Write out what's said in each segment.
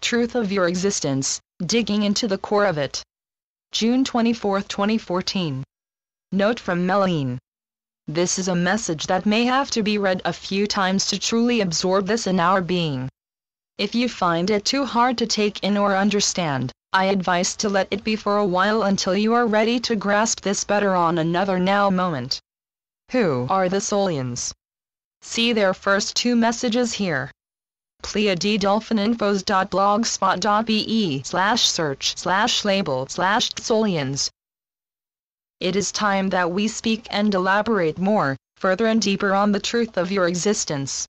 truth of your existence, digging into the core of it. June 24, 2014. Note from Meline. This is a message that may have to be read a few times to truly absorb this in our being. If you find it too hard to take in or understand, I advise to let it be for a while until you are ready to grasp this better on another now moment. Who are the Tsolians? See their first two messages here. pleiadedolphininfos.be/search/label/Tsolians. It is time that we speak and elaborate more, further and deeper on the truth of your existence.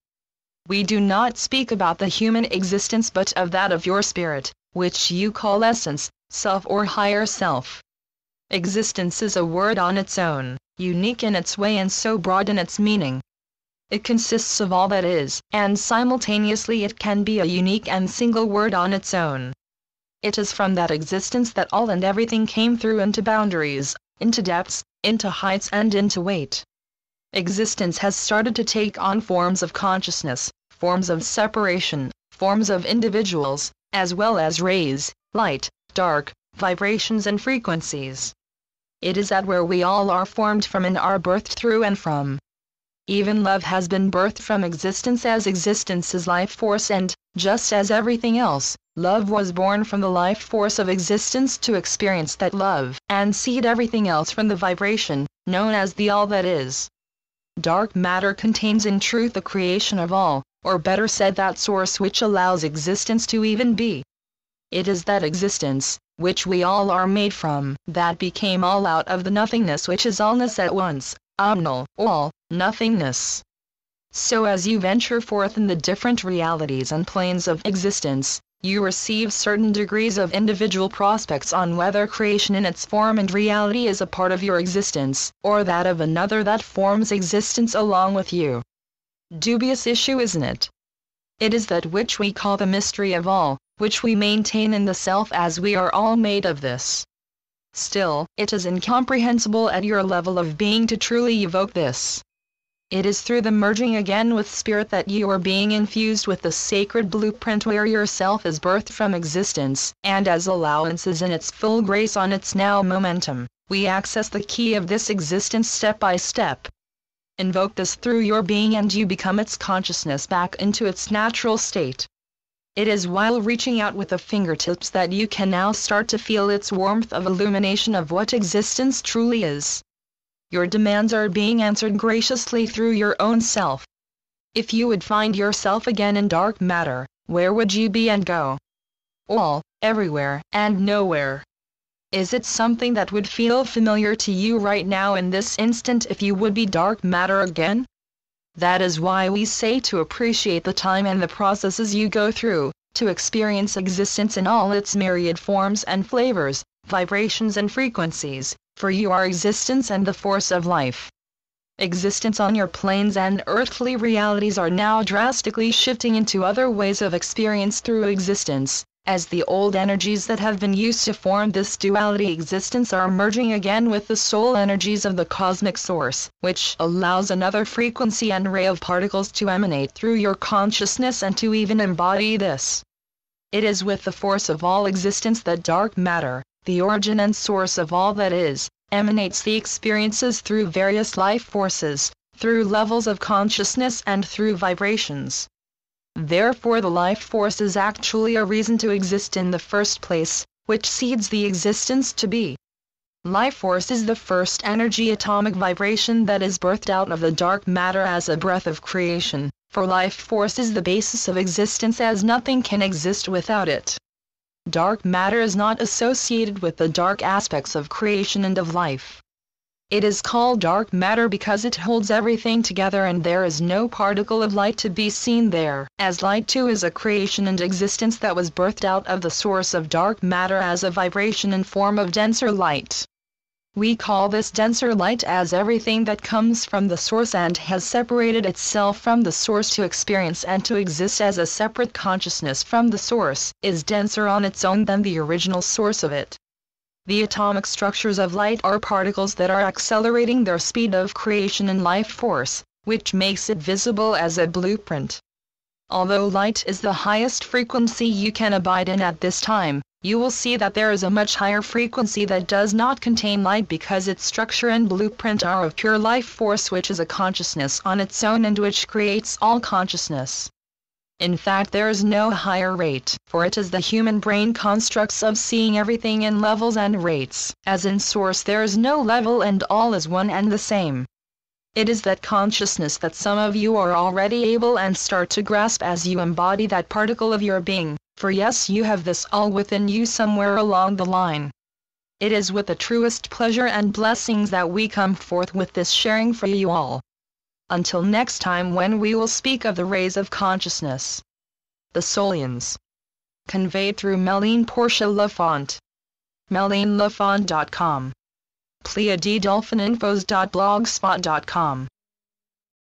We do not speak about the human existence but of that of your spirit, which you call essence, self or higher self. Existence is a word on its own, unique in its way and so broad in its meaning. It consists of all that is, and simultaneously it can be a unique and single word on its own. It is from that existence that all and everything came through into boundaries, into depths, into heights and into weight. Existence has started to take on forms of consciousness, forms of separation, forms of individuals, as well as rays, light, dark, vibrations and frequencies. It is that where we all are formed from and are birthed through and from. Even love has been birthed from existence as existence's life force and, just as everything else, love was born from the life force of existence to experience that love and seed everything else from the vibration, known as the all that is. Dark matter contains in truth the creation of all, or better said that source which allows existence to even be. It is that existence, which we all are made from, that became all out of the nothingness which is allness at once, omnal, all, nothingness. So as you venture forth in the different realities and planes of existence, you receive certain degrees of individual prospects on whether creation in its form and reality is a part of your existence, or that of another that forms existence along with you. Dubious issue, isn't it? It is that which we call the mystery of all, which we maintain in the self as we are all made of this. Still, it is incomprehensible at your level of being to truly evoke this. It is through the merging again with spirit that you are being infused with the sacred blueprint where yourself is birthed from existence, and as allowance is in its full grace on its now momentum, we access the key of this existence step by step. Invoke this through your being and you become its consciousness back into its natural state. It is while reaching out with the fingertips that you can now start to feel its warmth of illumination of what existence truly is. Your demands are being answered graciously through your own self. If you would find yourself again in dark matter, where would you be and go? All, everywhere, and nowhere. Is it something that would feel familiar to you right now in this instant if you would be dark matter again? That is why we say to appreciate the time and the processes you go through, to experience existence in all its myriad forms and flavors, vibrations and frequencies, for you are existence and the force of life. Existence on your planes and earthly realities are now drastically shifting into other ways of experience through existence, as the old energies that have been used to form this duality existence are merging again with the soul energies of the cosmic source, which allows another frequency and ray of particles to emanate through your consciousness and to even embody this. It is with the force of all existence that dark matter, the origin and source of all that is, emanates the experiences through various life forces, through levels of consciousness and through vibrations. Therefore the life force is actually a reason to exist in the first place, which seeds the existence to be. Life force is the first energy atomic vibration that is birthed out of the dark matter as a breath of creation, for life force is the basis of existence as nothing can exist without it. Dark matter is not associated with the dark aspects of creation and of life. It is called dark matter because it holds everything together and there is no particle of light to be seen there, as light too is a creation and existence that was birthed out of the source of dark matter as a vibration and form of denser light. We call this denser light as everything that comes from the source and has separated itself from the source to experience and to exist as a separate consciousness from the source, is denser on its own than the original source of it. The atomic structures of light are particles that are accelerating their speed of creation and life force, which makes it visible as a blueprint. Although light is the highest frequency you can abide in at this time, you will see that there is a much higher frequency that does not contain light because its structure and blueprint are of pure life force, which is a consciousness on its own and which creates all consciousness. In fact, there is no higher rate, for it is the human brain constructs of seeing everything in levels and rates. As in source there is no level and all is one and the same. It is that consciousness that some of you are already able and start to grasp as you embody that particle of your being, for yes, you have this all within you somewhere along the line. It is with the truest pleasure and blessings that we come forth with this sharing for you all. Until next time, when we will speak of the rays of consciousness. The Tsolians. Conveyed through Méline Portia Lafont. MélineLafont.com. PleiadeDolphininfos.blogspot.com